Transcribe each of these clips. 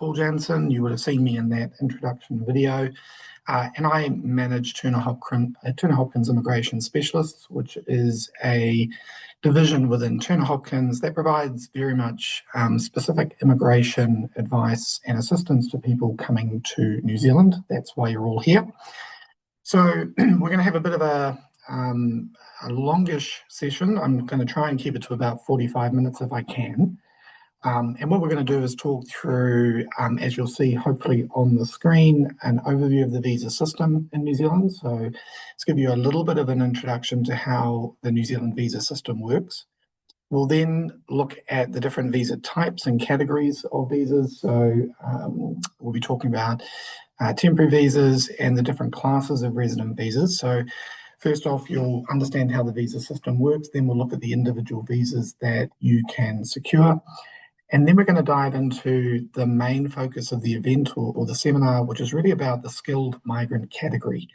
Paul Jansen. You would have seen me in that introduction video. And I manage Turner Hopkins Immigration Specialists, which is a division within Turner Hopkins that provides very much specific immigration advice and assistance to people coming to New Zealand. That's why you're all here. So we're going to have a bit of a longish session. I'm going to try and keep it to about 45 minutes if I can. And what we're going to do is talk through, as you'll see hopefully on the screen, an overview of the visa system in New Zealand. So let's give you a little bit of an introduction to how the New Zealand visa system works. We'll then look at the different visa types and categories of visas. So we'll be talking about temporary visas and the different classes of resident visas. So first off, you'll understand how the visa system works. Then we'll look at the individual visas that you can secure. And then we're going to dive into the main focus of the event or the seminar, which is really about the skilled migrant category.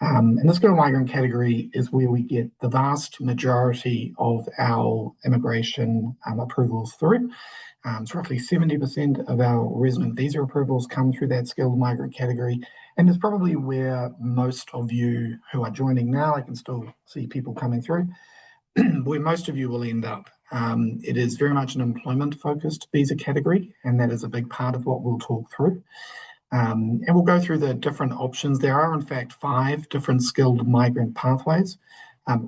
And the skilled migrant category is where we get the vast majority of our immigration approvals through. It's roughly 70% of our resident visa approvals come through that skilled migrant category. And it's probably where most of you who are joining now, I can still see people coming through, where most of you will end up. It is very much an employment-focused visa category, and that is a big part of what we'll talk through. And we'll go through the different options. There are, in fact, 5 different skilled migrant pathways.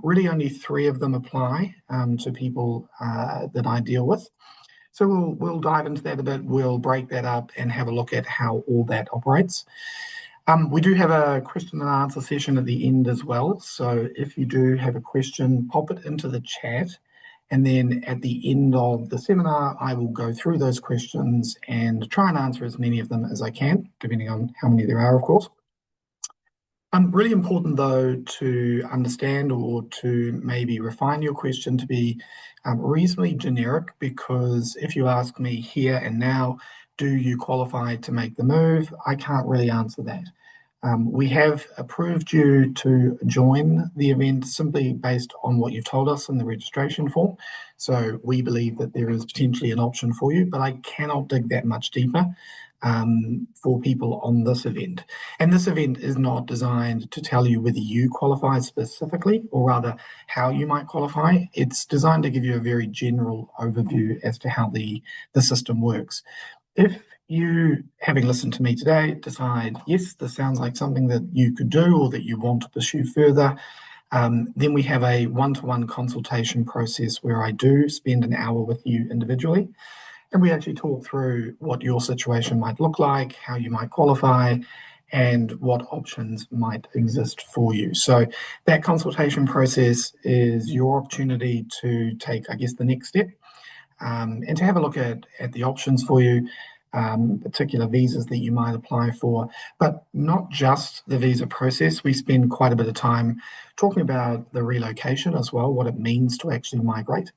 Really only 3 of them apply to people that I deal with. So we'll dive into that a bit. We'll break that up and have a look at how all that operates. We do have a question and answer session at the end as well. So if you do have a question, pop it into the chat. And then at the end of the seminar, I will go through those questions and try and answer as many of them as I can, depending on how many there are, of course. Really important, though, to understand or to maybe refine your question to be reasonably generic, because if you ask me here and now, do you qualify to make the move? I can't really answer that. We have approved you to join the event simply based on what you've told us in the registration form. So we believe that there is potentially an option for you, but I cannot dig that much deeper for people on this event. And this event is not designed to tell you whether you qualify specifically, or rather how you might qualify. It's designed to give you a very general overview as to how the system works. If you, having listened to me today, decide, yes, this sounds like something that you could do or that you want to pursue further, then we have a one-to-one consultation process where I do spend an hour with you individually. And we actually talk through what your situation might look like, how you might qualify, and what options might exist for you. So that consultation process is your opportunity to take, I guess, the next step and to have a look at the options for you, particular visas that you might apply for, but not just the visa process. We spend quite a bit of time talking about the relocation as well, what it means to actually migrate.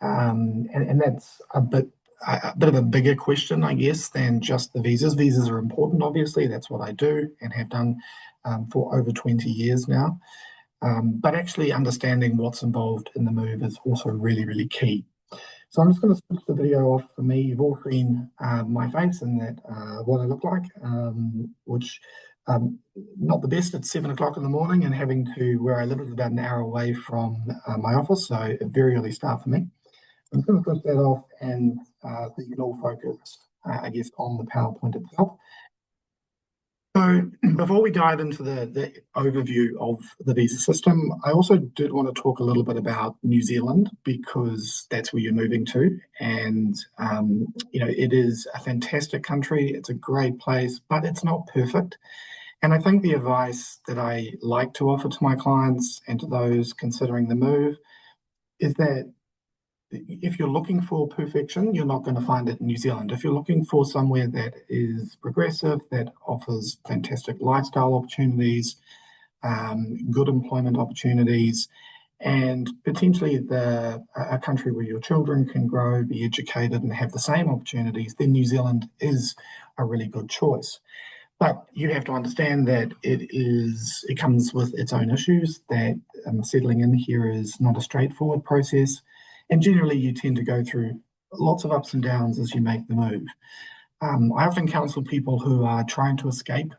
And that's a bit of a bigger question, I guess, than just the visas. Visas are important, obviously. That's what I do and have done for over 20 years now. But actually understanding what's involved in the move is also really, really key. So I'm just going to switch the video off for me. You've all seen my face and that what I look like, which not the best at 7 o'clock in the morning, and having to, where I live is about an hour away from my office, so a very early start for me. I'm going to switch that off and so you can all focus, I guess, on the PowerPoint itself. So before we dive into the overview of the visa system, I also did want to talk a little bit about New Zealand, because that's where you're moving to. And, it is a fantastic country. It's a great place, but it's not perfect. And I think the advice that I like to offer to my clients and to those considering the move is that if you're looking for perfection, you're not going to find it in New Zealand. If you're looking for somewhere that is progressive, that offers fantastic lifestyle opportunities, good employment opportunities, and potentially a country where your children can grow, be educated, and have the same opportunities, then New Zealand is a really good choice. But you have to understand that it comes with its own issues, that settling in here is not a straightforward process. And generally, you tend to go through lots of ups and downs as you make the move. I often counsel people who are trying to escape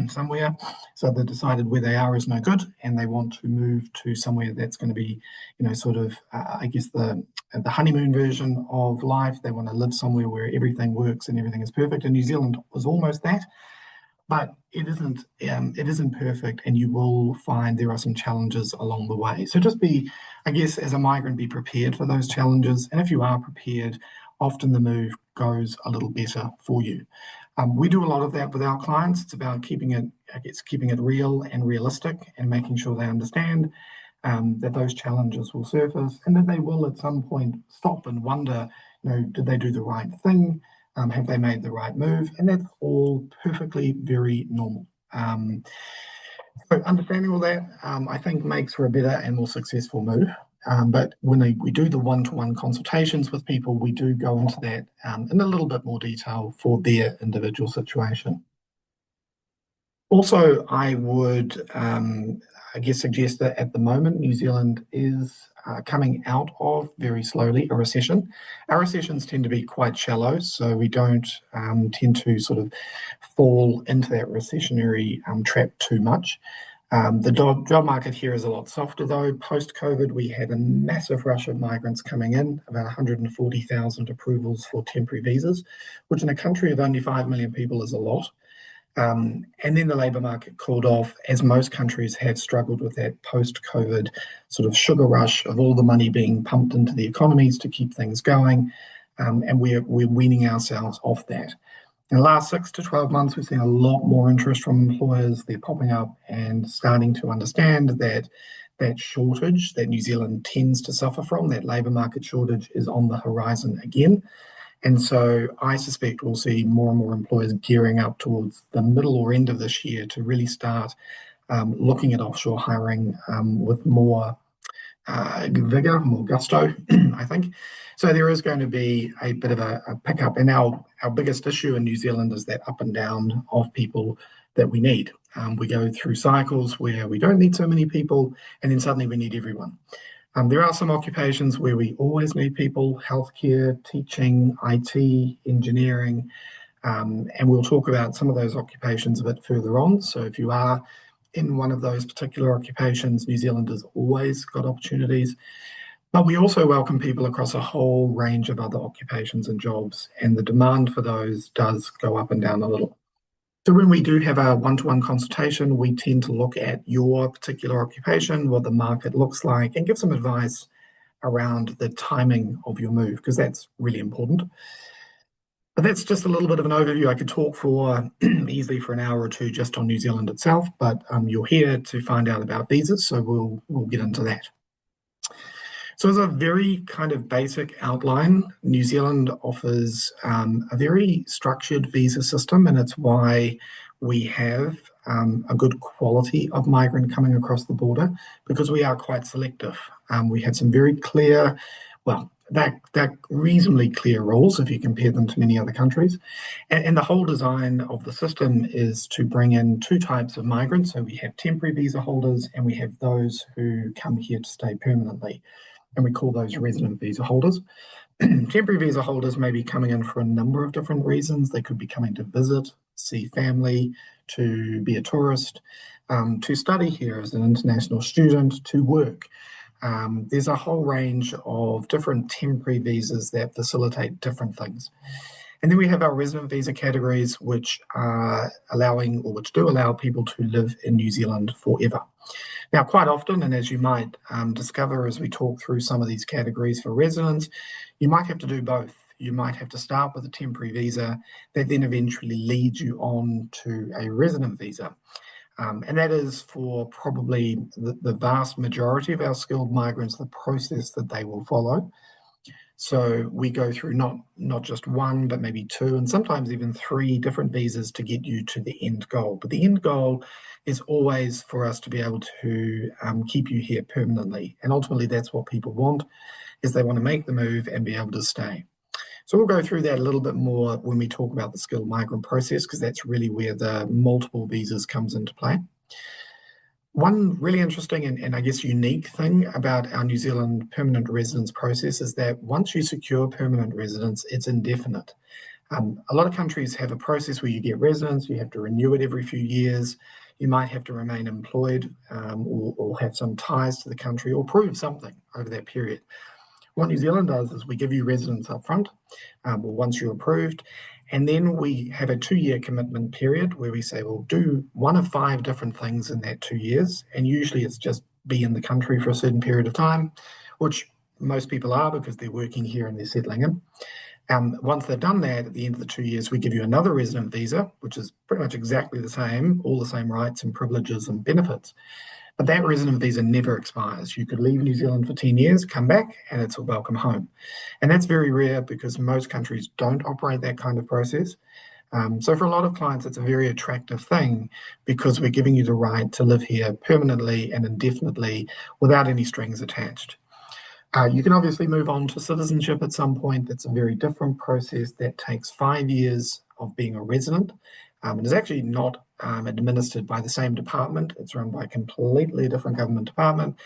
somewhere, so they've decided where they are is no good, and they want to move to somewhere that's going to be, sort of, I guess the honeymoon version of life. They want to live somewhere where everything works and everything is perfect. And New Zealand was almost that, but it isn't. It isn't perfect, and you will find there are some challenges along the way. So just be, I guess, as a migrant, be prepared for those challenges. And if you are prepared, often the move goes a little better for you. We do a lot of that with our clients. It's about keeping it, I guess, keeping it real and realistic, and making sure they understand that those challenges will surface, and that they will at some point stop and wonder, did they do the right thing? Have they made the right move? And that's all perfectly very normal. So understanding all that, I think makes for a better and more successful move. But when we do the one-to-one consultations with people, we do go into that in a little bit more detail for their individual situation. Also, I would, I guess, suggest that at the moment, New Zealand is coming out of very slowly a recession. Our recessions tend to be quite shallow, so we don't tend to sort of fall into that recessionary trap too much. The job market here is a lot softer, though. Post-COVID, we had a massive rush of migrants coming in, about 140,000 approvals for temporary visas, which in a country of only 5 million people is a lot. And then the labour market cooled off, as most countries have struggled with that post-COVID sort of sugar rush of all the money being pumped into the economies to keep things going, and we're weaning ourselves off that. In the last 6 to 12 months, we've seen a lot more interest from employers. They're popping up and starting to understand that that shortage that New Zealand tends to suffer from, that labour market shortage, is on the horizon again. And so I suspect we'll see more and more employers gearing up towards the middle or end of this year to really start looking at offshore hiring with more vigor, more gusto, I think. So there is going to be a bit of a pickup. And our biggest issue in New Zealand is that up and down of people that we need. We go through cycles where we don't need so many people, and then suddenly we need everyone. There are some occupations where we always need people: healthcare, teaching, IT, engineering, and we'll talk about some of those occupations a bit further on. So if you are in one of those particular occupations, New Zealand has always got opportunities. But we also welcome people across a whole range of other occupations and jobs, and the demand for those does go up and down a little. So when we do have a one-to-one consultation, we tend to look at your particular occupation, what the market looks like, and give some advice around the timing of your move, because that's really important. But that's just a little bit of an overview. I could talk for easily for an hour or two just on New Zealand itself, but you're here to find out about visas, so we'll get into that. So as a very kind of basic outline, New Zealand offers a very structured visa system, and it's why we have a good quality of migrant coming across the border, because we are quite selective. We have some very clear, well, they're reasonably clear rules if you compare them to many other countries. And the whole design of the system is to bring in two types of migrants. So we have temporary visa holders, and we have those who come here to stay permanently, and we call those resident visa holders. Temporary visa holders may be coming in for a number of different reasons. They could be coming to visit, see family, to be a tourist, to study here as an international student, to work. There's a whole range of different temporary visas that facilitate different things. And then we have our resident visa categories, which are allowing, or which do allow, people to live in New Zealand forever. Now, quite often, and as you might discover as we talk through some of these categories for residents, you might have to do both. You might have to start with a temporary visa that then eventually leads you on to a resident visa. And that is, for probably the vast majority of our skilled migrants, the process that they will follow. So we go through not just one, but maybe two, and sometimes even three different visas to get you to the end goal. But the end goal is always for us to be able to keep you here permanently. And ultimately, that's what people want, is they want to make the move and be able to stay. So we'll go through that a little bit more when we talk about the skilled migrant process, because that's really where the multiple visas comes into play. One really interesting and I guess unique thing about our New Zealand permanent residence process is that once you secure permanent residence, it's indefinite. A lot of countries have a process where you get residence, you have to renew it every few years, you might have to remain employed or have some ties to the country or prove something over that period. What New Zealand does is we give you residence up front, or once you're approved, and then we have a 2-year commitment period where we say we'll do one of 5 different things in that 2 years, and usually it's just be in the country for a certain period of time, which most people are because they're working here and they're settling in. Once they've done that, at the end of the 2 years, we give you another resident visa, which is pretty much exactly the same, all the same rights and privileges and benefits. But that resident visa never expires. You could leave New Zealand for 10 years, come back, and it's a welcome home. And that's very rare because most countries don't operate that kind of process. So for a lot of clients, it's a very attractive thing because we're giving you the right to live here permanently and indefinitely without any strings attached. You can obviously move on to citizenship at some point. That's a very different process that takes 5 years of being a resident. It is actually not administered by the same department. It's run by a completely different government department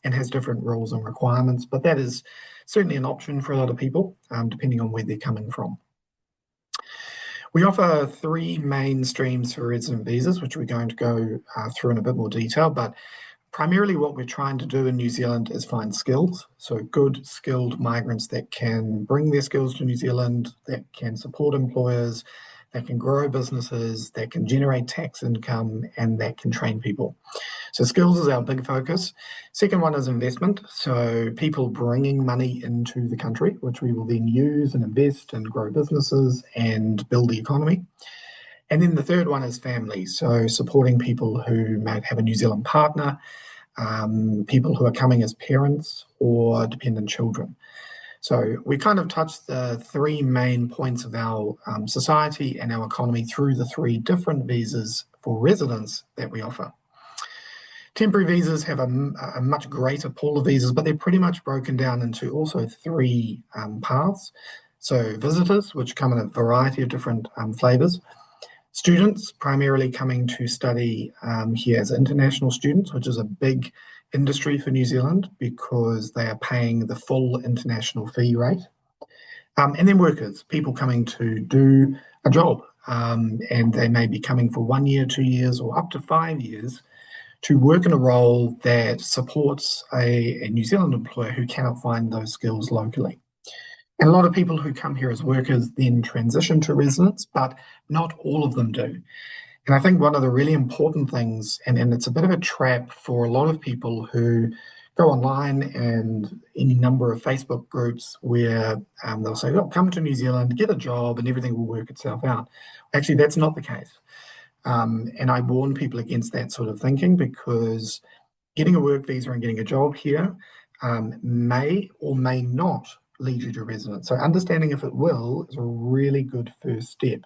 and has different rules and requirements. But that is certainly an option for a lot of people, depending on where they're coming from. We offer 3 main streams for resident visas, which we're going to go through in a bit more detail. But primarily what we're trying to do in New Zealand is find skills, so good skilled migrants that can bring their skills to New Zealand, that can support employers, that can grow businesses, that can generate tax income, and that can train people. So skills is our big focus. Second one is investment, so people bringing money into the country, which we will then use and invest and grow businesses and build the economy. And then the third one is family, so supporting people who might have a New Zealand partner, people who are coming as parents or dependent children. So we kind of touch the 3 main points of our society and our economy through the 3 different visas for residents that we offer. Temporary visas have a much greater pool of visas, but they're pretty much broken down into also 3 paths. So visitors, which come in a variety of different flavours. Students primarily coming to study here as international students, which is a big industry for New Zealand because they are paying the full international fee rate. And then workers, people coming to do a job, and they may be coming for 1 year, 2 years, or up to 5 years to work in a role that supports a New Zealand employer who cannot find those skills locally. And a lot of people who come here as workers then transition to residents, but not all of them do. And I think one of the really important things, and it's a bit of a trap for a lot of people who go online and any number of Facebook groups where they'll say, oh, come to New Zealand, get a job, and everything will work itself out. Actually, that's not the case. And I warn people against that sort of thinking because getting a work visa and getting a job here may or may not lead you to residence. So understanding if it will is a really good first step.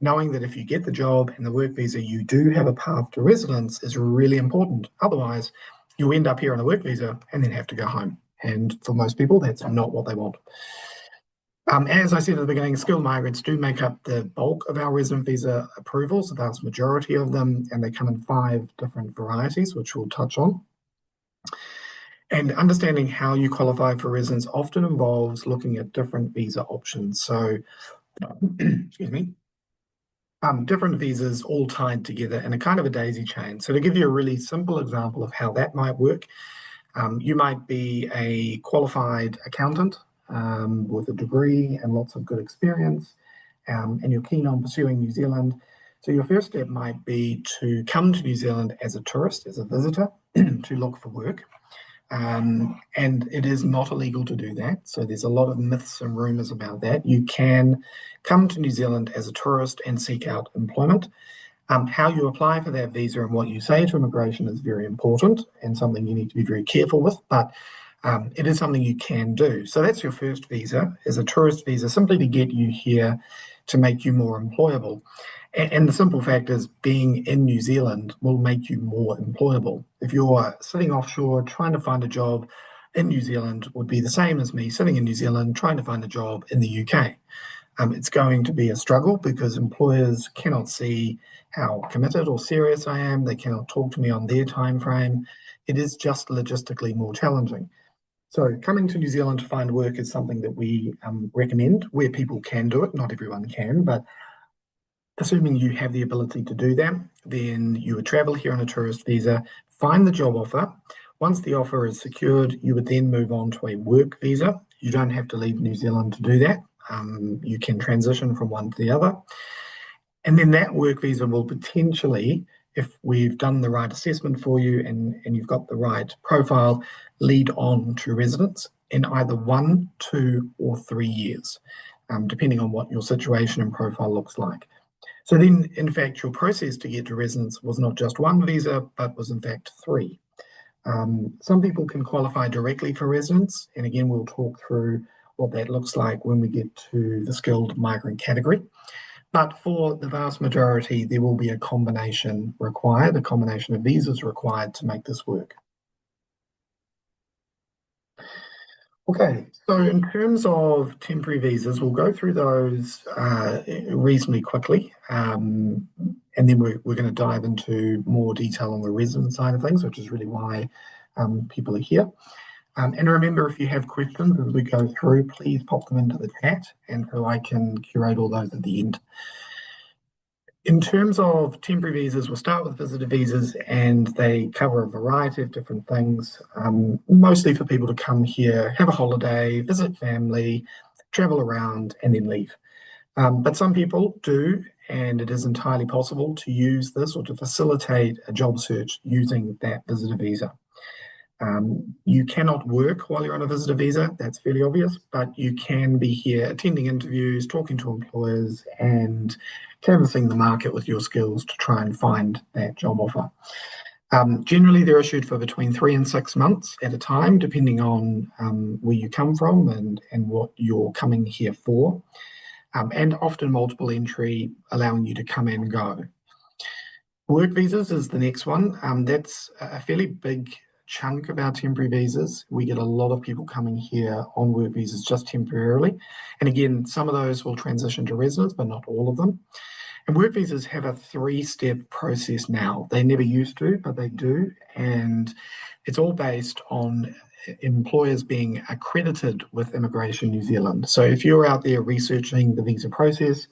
Knowing that if you get the job and the work visa, you do have a path to residence is really important. Otherwise, you'll end up here on a work visa and then have to go home. And for most people, that's not what they want. As I said at the beginning, skilled migrants do make up the bulk of our resident visa approvals, the vast majority of them, and they come in 5 different varieties, which we'll touch on. And understanding how you qualify for residence often involves looking at different visa options. So, excuse me, different visas all tied together in a kind of a daisy chain. So to give you a really simple example of how that might work, you might be a qualified accountant with a degree and lots of good experience, and you're keen on pursuing New Zealand. So your first step might be to come to New Zealand as a tourist, as a visitor, to look for work. And it is not illegal to do that. So there's a lot of myths and rumours about that. You can come to New Zealand as a tourist and seek out employment. How you apply for that visa and what you say to immigration is very important and something you need to be very careful with, but it is something you can do. So that's your first visa, is a tourist visa, simply to get you here to make you more employable. And the simple fact is being in New Zealand will make you more employable. If you're sitting offshore trying to find a job in New Zealand would be the same as me sitting in New Zealand trying to find a job in the UK. It's going to be a struggle because employers cannot see how committed or serious I am. They cannot talk to me on their time frame. It is just logistically more challenging. So coming to New Zealand to find work is something that we recommend where people can do it. Not everyone can, but assuming you have the ability to do that, then you would travel here on a tourist visa, find the job offer. Once the offer is secured, you would then move on to a work visa. You don't have to leave New Zealand to do that. You can transition from one to the other. And then that work visa will potentially, if we've done the right assessment for you and you've got the right profile, lead on to residence in either 1, 2, or 3 years, depending on what your situation and profile looks like. So then, in fact, your process to get to residence was not just one visa, but was in fact three. Some people can qualify directly for residence, and again, we'll talk through what that looks like when we get to the skilled migrant category. But for the vast majority, there will be a combination required, a combination of visas required to make this work. Okay, so in terms of temporary visas, we'll go through those reasonably quickly. And then we're going to dive into more detail on the resident side of things, which is really why people are here. And remember, if you have questions as we go through, please pop them into the chat, and so I can curate all those at the end. In terms of temporary visas, we'll start with visitor visas, and they cover a variety of different things, mostly for people to come here, have a holiday, visit family, travel around, and then leave. But some people do, and it is entirely possible to use this or to facilitate a job search using that visitor visa. You cannot work while you're on a visitor visa, that's fairly obvious, but you can be here attending interviews, talking to employers, and canvassing the market with your skills to try and find that job offer. Generally, they're issued for between 3 and 6 months at a time, depending on where you come from and what you're coming here for, and often multiple entry, allowing you to come and go. Work visas is the next one. That's a fairly big chunk of our temporary visas. We get a lot of people coming here on work visas just temporarily. And again, some of those will transition to residence, but not all of them. And work visas have a 3-step process now. They never used to, but they do. And it's all based on employers being accredited with Immigration New Zealand. So if you're out there researching the visa process,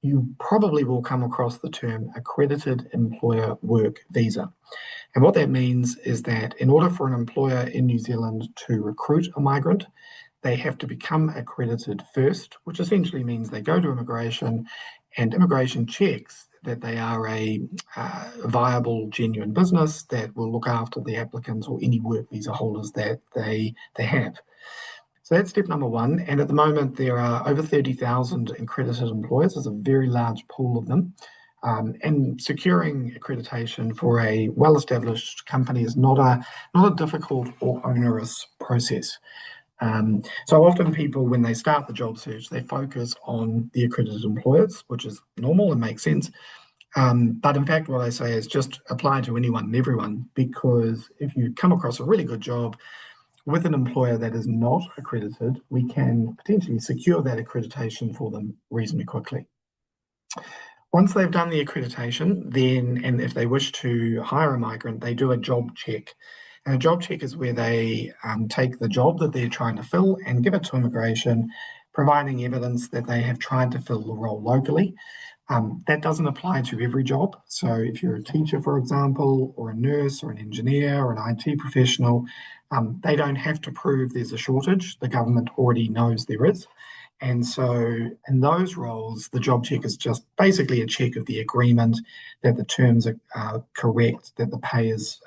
you probably will come across the term accredited employer work visa. And what that means is that in order for an employer in New Zealand to recruit a migrant, they have to become accredited first, which essentially means they go to immigration, and immigration checks that they are a viable, genuine business that will look after the applicants or any work visa holders that they have. So that's step number one. And at the moment, there are over 30,000 accredited employers. There's a very large pool of them. And securing accreditation for a well-established company is not a difficult or onerous process. So often people, when they start the job search, they focus on the accredited employers, which is normal and makes sense. But in fact, what I say is just apply to anyone and everyone, because if you come across a really good job with an employer that is not accredited, we can potentially secure that accreditation for them reasonably quickly. Once they've done the accreditation, then, and if they wish to hire a migrant, they do a job check. And a job check is where they take the job that they're trying to fill and give it to immigration, providing evidence that they have tried to fill the role locally. That doesn't apply to every job. So if you're a teacher, for example, or a nurse or an engineer or an IT professional, they don't have to prove there's a shortage. The government already knows there is. And so in those roles, the job check is just basically a check of the agreement, that the terms are correct, that the pay is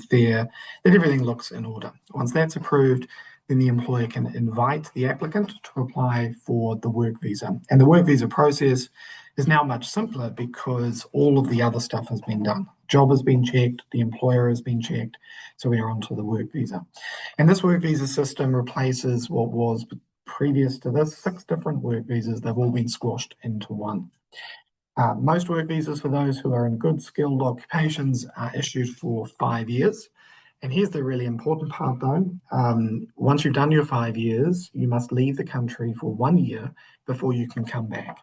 fair, that everything looks in order. Once that's approved, then the employer can invite the applicant to apply for the work visa. And the work visa process is now much simpler because all of the other stuff has been done. Job has been checked, the employer has been checked, so we are onto the work visa. And this work visa system replaces what was previous to this 6 different work visas. They've all been squashed into one. Most work visas for those who are in good skilled occupations are issued for 5 years. And here's the really important part though. Once you've done your 5 years, you must leave the country for 1 year before you can come back.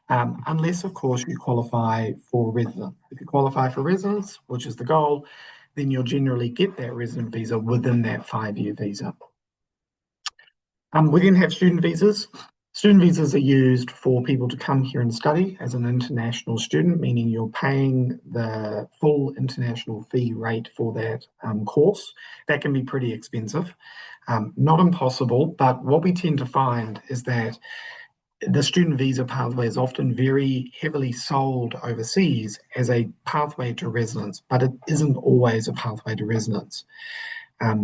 Unless, of course, you qualify for residence. If you qualify for residence, which is the goal, then you'll generally get that resident visa within that 5-year visa. We then have student visas. Student visas are used for people to come here and study as an international student, meaning you're paying the full international fee rate for that course. That can be pretty expensive. Not impossible, but what we tend to find is that the student visa pathway is often very heavily sold overseas as a pathway to residence, but it isn't always a pathway to residence.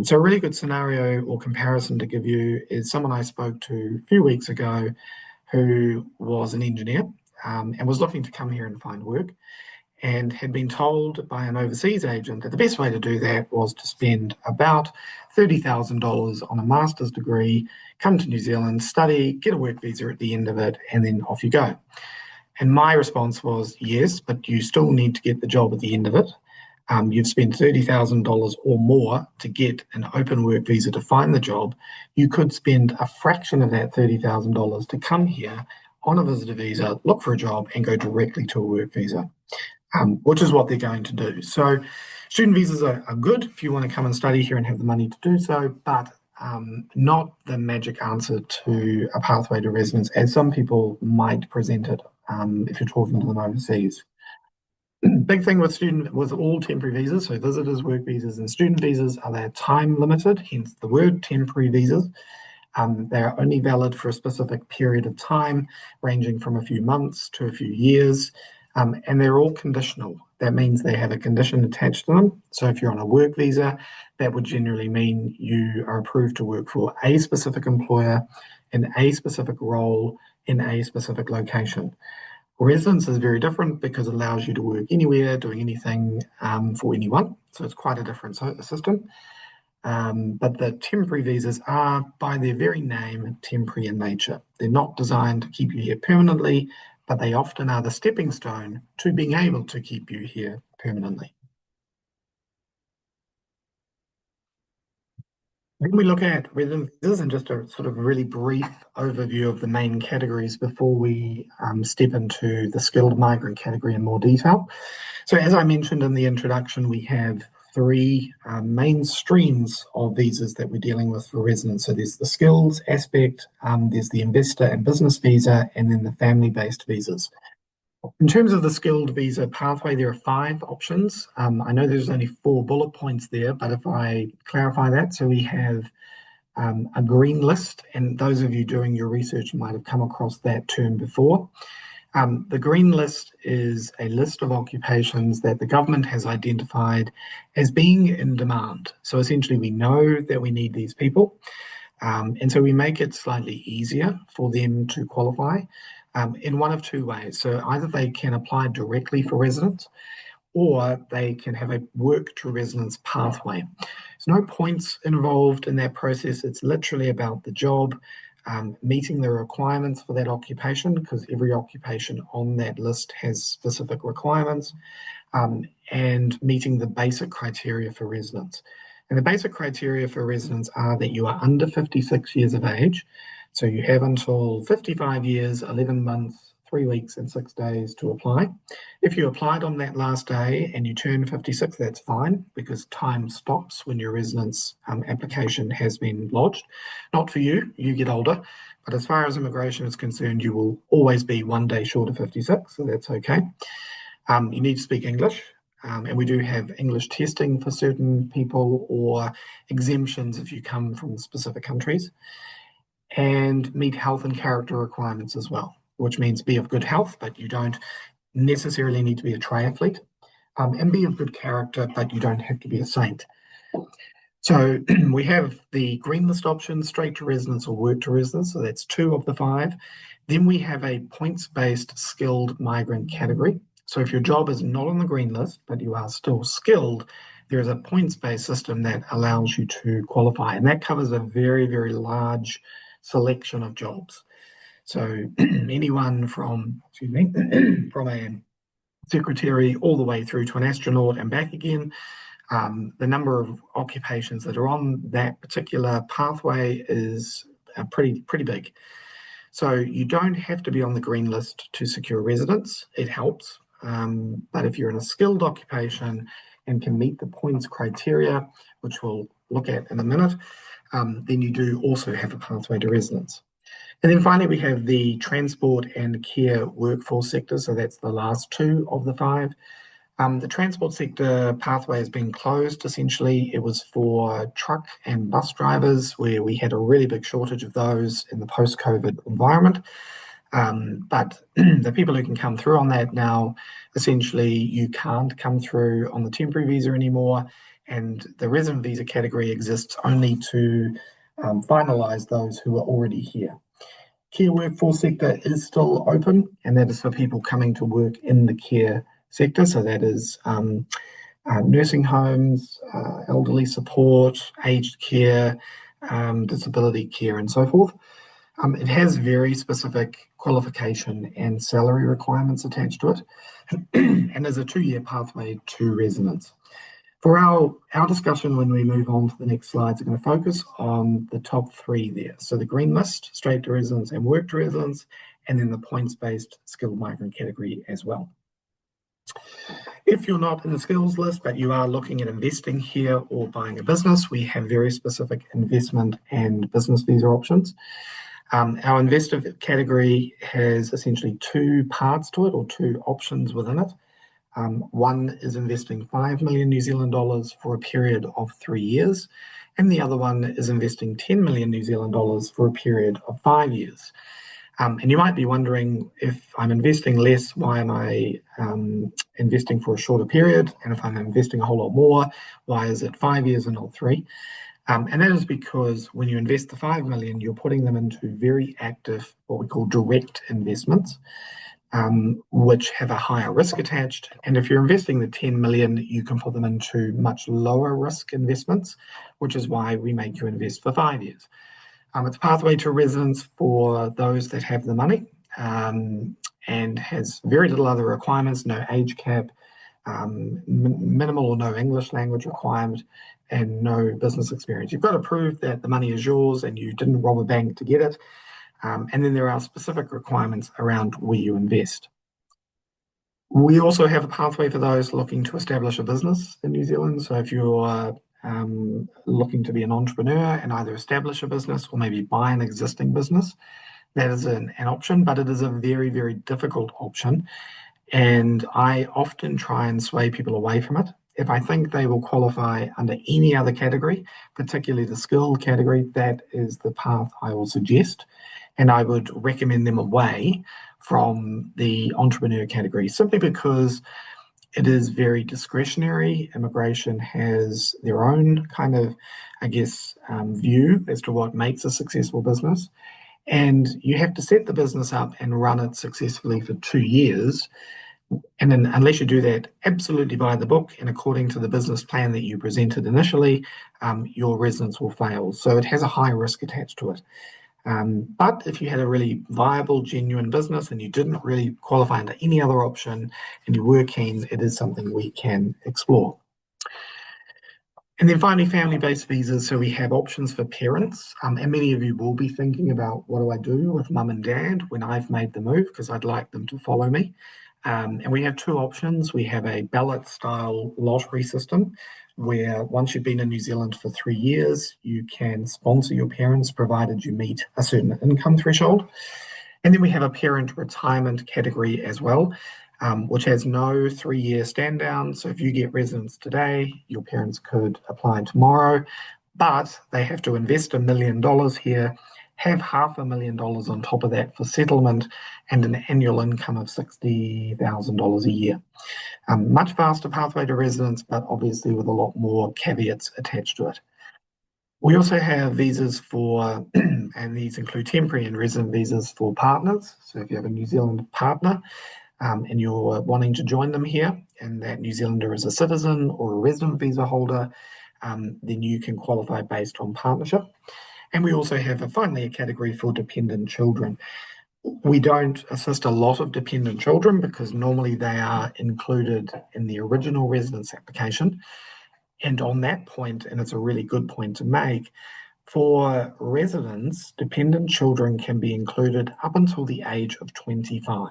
So a really good scenario or comparison to give you is someone I spoke to a few weeks ago who was an engineer and was looking to come here and find work, and had been told by an overseas agent that the best way to do that was to spend about $30,000 on a master's degree, come to New Zealand, study, get a work visa at the end of it, and then off you go. And my response was, yes, but you still need to get the job at the end of it. You've spent $30,000 or more to get an open work visa to find the job. You could spend a fraction of that $30,000 to come here on a visitor visa, look for a job, and go directly to a work visa. Which is what they're going to do. So student visas are good if you want to come and study here and have the money to do so, but not the magic answer to a pathway to residence, as some people might present it if you're talking to them overseas. Big thing with all temporary visas, so visitors, work visas, and student visas, are they're time limited, hence the word temporary visas. They're only valid for a specific period of time, ranging from a few months to a few years. And they're all conditional. That means they have a condition attached to them. So if you're on a work visa, that would generally mean you are approved to work for a specific employer in a specific role in a specific location. Residence is very different because it allows you to work anywhere, doing anything for anyone. So it's quite a different system. But the temporary visas are, by their very name, temporary in nature. They're not designed to keep you here permanently, but they often are the stepping stone to being able to keep you here permanently. When we look at resident visas, and just a sort of really brief overview of the main categories before we step into the skilled migrant category in more detail. So as I mentioned in the introduction, we have three main streams of visas that we're dealing with for residents. So there's the skills aspect, there's the investor and business visa, and then the family-based visas. In terms of the skilled visa pathway, there are 5 options. I know there's only 4 bullet points there, but if I clarify that, so we have a green list, and those of you doing your research might have come across that term before. The green list is a list of occupations that the government has identified as being in demand. So essentially, we know that we need these people, and so we make it slightly easier for them to qualify in one of 2 ways. So either they can apply directly for residence, or they can have a work to residence pathway. There's no points involved in that process. It's literally about the job, meeting the requirements for that occupation, because every occupation on that list has specific requirements, and meeting the basic criteria for residence. And the basic criteria for residence are that you are under 56 years of age. So you have until 55 years, 11 months, 3 weeks, and 6 days to apply. If you applied on that last day and you turn 56, that's fine, because time stops when your residence application has been lodged. Not for you, you get older, but as far as immigration is concerned, you will always be 1 day short of 56, so that's okay. You need to speak English, and we do have English testing for certain people, or exemptions if you come from specific countries, and meet health and character requirements as well, which means be of good health, but you don't necessarily need to be a triathlete, and be of good character, but you don't have to be a saint. So we have the green list option, straight to residence or work to residence. So that's 2 of the 5. Then we have a points-based skilled migrant category. So if your job is not on the green list, but you are still skilled, there is a points-based system that allows you to qualify. And that covers a very, very large selection of jobs. So anyone from, from a secretary all the way through to an astronaut and back again. The number of occupations that are on that particular pathway is pretty big. So you don't have to be on the green list to secure residence. It helps. But if you're in a skilled occupation, and can meet the points criteria, which we'll look at in a minute, then you do also have a pathway to residence. And then finally, we have the transport and care workforce sector. So that's the last two of the five. The transport sector pathway has been closed. Essentially, it was for truck and bus drivers, where we had a really big shortage of those in the post-COVID environment. But the people who can come through on that now, essentially, you can't come through on the temporary visa anymore, and the resident visa category exists only to finalise those who are already here. Care workforce sector is still open, and that is for people coming to work in the care sector. So that is nursing homes, elderly support, aged care, disability care, and so forth. It has very specific qualification and salary requirements attached to it, and there's a 2-year pathway to residence. For our discussion, when we move on to the next slides, we're going to focus on the top three there. So the green list, straight to residence and work to residence, and then the points-based skilled migrant category as well. If you're not in the skills list, but you are looking at investing here or buying a business, we have very specific investment and business visa options. Our investor category has essentially two parts to it, or two options within it. One is investing 5 million New Zealand dollars for a period of 3 years, and the other one is investing 10 million New Zealand dollars for a period of 5 years. And you might be wondering, if I'm investing less, why am I investing for a shorter period? And if I'm investing a whole lot more, why is it 5 years and not 3? And that is because when you invest the 5 million, you're putting them into very active, what we call direct investments, which have a higher risk attached. And if you're investing the 10 million, you can put them into much lower risk investments, which is why we make you invest for 5 years. It's a pathway to residence for those that have the money, and has very little other requirements, no age cap, minimal or no English language requirement, and no business experience. You've got to prove that the money is yours and you didn't rob a bank to get it. And then there are specific requirements around where you invest. We also have a pathway for those looking to establish a business in New Zealand. So if you're looking to be an entrepreneur and either establish a business or maybe buy an existing business, that is an option, but it is a very, very difficult option. And I often try and sway people away from it. If I think they will qualify under any other category, particularly the skilled category, that is the path I will suggest. And I would recommend them away from the entrepreneur category, simply because it is very discretionary. Immigration has their own kind of, view as to what makes a successful business. And you have to set the business up and run it successfully for 2 years. And then, unless you do that absolutely by the book and according to the business plan that you presented initially, your residence will fail. So it has a high risk attached to it. But if you had a really viable, genuine business and you didn't really qualify under any other option and you were keen, it is something we can explore. And then finally, family-based visas. So we have options for parents. And many of you will be thinking about, what do I do with mum and dad when I've made the move? Because I'd like them to follow me. And we have two options. We have a ballot-style lottery system, where once you've been in New Zealand for 3 years, you can sponsor your parents provided you meet a certain income threshold. And then we have a parent retirement category as well, which has no 3-year stand down. So if you get residence today, your parents could apply tomorrow, but they have to invest $1 million here, have $500,000 on top of that for settlement, and an annual income of $60,000 a year. Much faster pathway to residence, but obviously with a lot more caveats attached to it. We also have visas for, and these include temporary and resident visas for partners. So if you have a New Zealand partner and you're wanting to join them here, and that New Zealander is a citizen or a resident visa holder, then you can qualify based on partnership. And we also have finally a category for dependent children. We don't assist a lot of dependent children because normally they are included in the original residence application. And on that point, and it's a really good point to make, for residents, dependent children can be included up until the age of 25,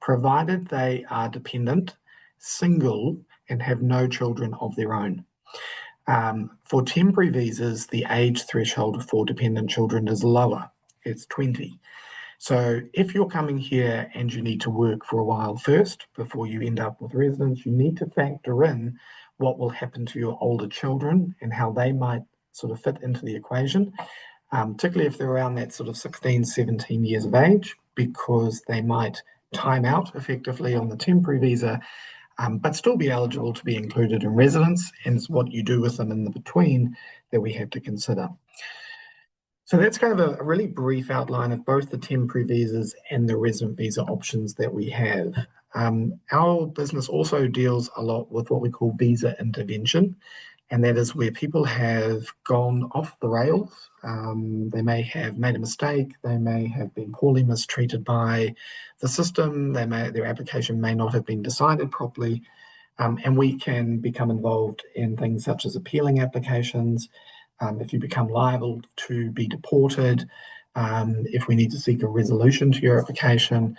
provided they are dependent, single, and have no children of their own. For temporary visas, the age threshold for dependent children is lower. It's 20. So if you're coming here and you need to work for a while first before you end up with residence, you need to factor in what will happen to your older children and how they might sort of fit into the equation, particularly if they're around that sort of 16, 17 years of age, because they might time out effectively on the temporary visa, but still be eligible to be included in residence, and it's what you do with them in the between that we have to consider. So that's kind of a really brief outline of both the temporary visas and the resident visa options that we have. Our business also deals a lot with what we call visa intervention, and that is where people have gone off the rails. They may have made a mistake, they may have been poorly mistreated by the system, their application may not have been decided properly, and we can become involved in things such as appealing applications, if you become liable to be deported, if we need to seek a resolution to your application,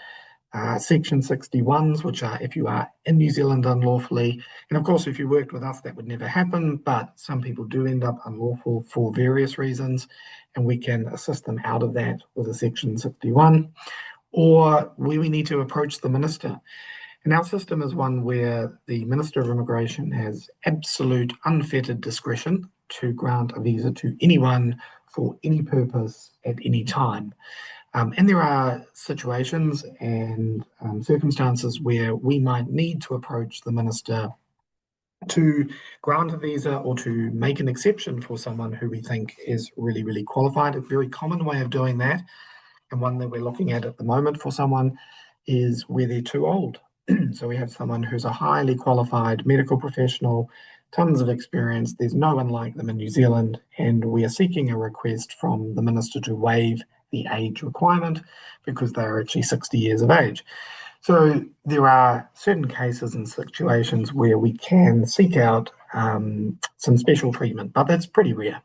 Section 61s, which are if you are in New Zealand unlawfully. And of course, if you worked with us, that would never happen, but some people do end up unlawful for various reasons, and we can assist them out of that with a Section 61. Or where we need to approach the minister. And our system is one where the Minister of Immigration has absolute unfettered discretion to grant a visa to anyone for any purpose at any time. And there are situations and circumstances where we might need to approach the minister to grant a visa or to make an exception for someone who we think is really, really qualified. A very common way of doing that, and one that we're looking at the moment for someone, is where they're too old. So we have someone who's a highly qualified medical professional, tons of experience. There's no one like them in New Zealand, and we are seeking a request from the minister to waive the age requirement because they're actually 60 years of age. So there are certain cases and situations where we can seek out some special treatment, but that's pretty rare.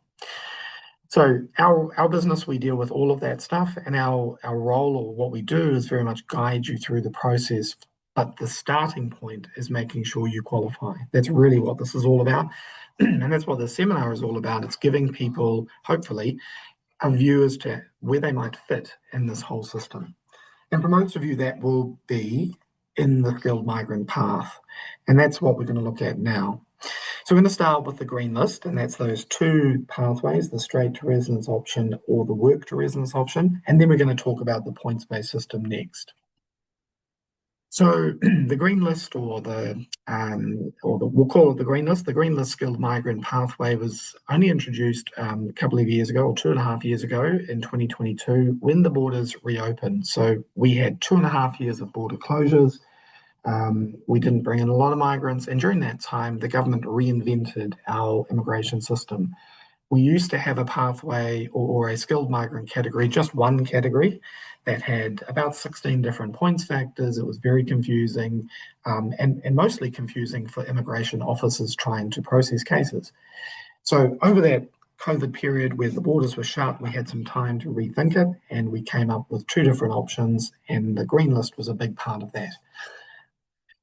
So our business, we deal with all of that stuff, and our role, or what we do, is very much guide you through the process. But the starting point is making sure you qualify. That's really what this is all about. And that's what the seminar is all about. It's giving people, hopefully, a view as to where they might fit in this whole system. And for most of you, that will be in the skilled migrant path. And that's what we're going to look at now. So we're going to start with the green list, and that's those two pathways, the straight to residence option or the work to residence option. And then we're going to talk about the points-based system next. So the green list, or we'll call it the green list. The green list skilled migrant pathway was only introduced a couple of years ago, or 2.5 years ago, in 2022, when the borders reopened. So we had 2.5 years of border closures. We didn't bring in a lot of migrants, and during that time, the government reinvented our immigration system. We used to have a pathway or a skilled migrant category, just one category, that had about 16 different points factors. It was very confusing, and mostly confusing for immigration officers trying to process cases. So over that COVID period where the borders were shut, we had some time to rethink it, and we came up with two different options, and the green list was a big part of that.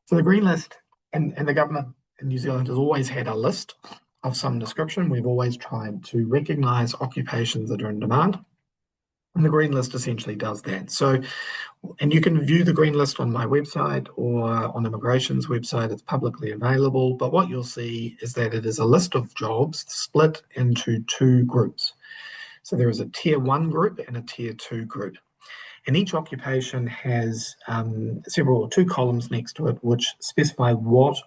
So the green list, and the government in New Zealand has always had a list of some description. We've always tried to recognise occupations that are in demand, and the green list essentially does that. So, and you can view the green list on my website or on immigration's website. It's publicly available, but what you'll see is that it is a list of jobs split into two groups. So there is a tier 1 group and a tier 2 group. And each occupation has two columns next to it, which specify what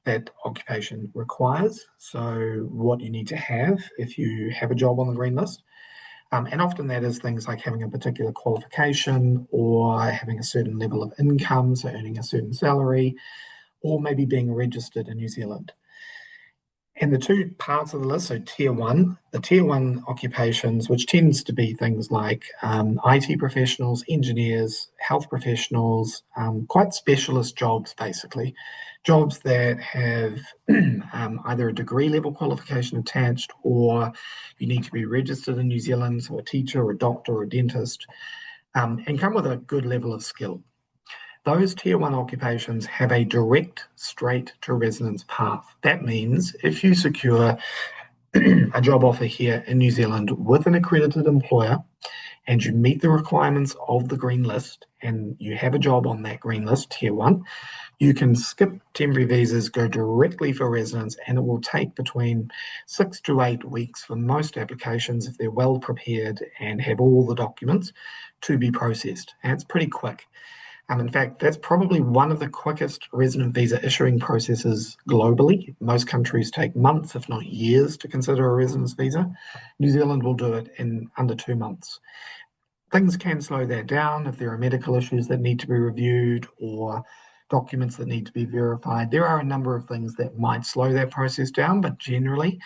that occupation requires. So what you need to have if you have a job on the green list. And often that is things like having a particular qualification, or having a certain level of income, so earning a certain salary, or maybe being registered in New Zealand. And the two parts of the list, so the tier one occupations, which tends to be things like IT professionals, engineers, health professionals, quite specialist jobs, basically. Jobs that have either a degree level qualification attached, or you need to be registered in New Zealand, so a teacher or a doctor or a dentist, and come with a good level of skill. Those tier one occupations have a direct straight to residence path. That means if you secure a job offer here in New Zealand with an accredited employer and you meet the requirements of the green list and you have a job on that green list, tier one, you can skip temporary visas, go directly for residence, and it will take between 6 to 8 weeks for most applications if they're well prepared and have all the documents to be processed. And it's pretty quick. In fact, that's probably one of the quickest resident visa issuing processes globally. Most countries take months, if not years, to consider a residence visa. New Zealand will do it in under 2 months. Things can slow that down if there are medical issues that need to be reviewed or documents that need to be verified. There are a number of things that might slow that process down, but generally,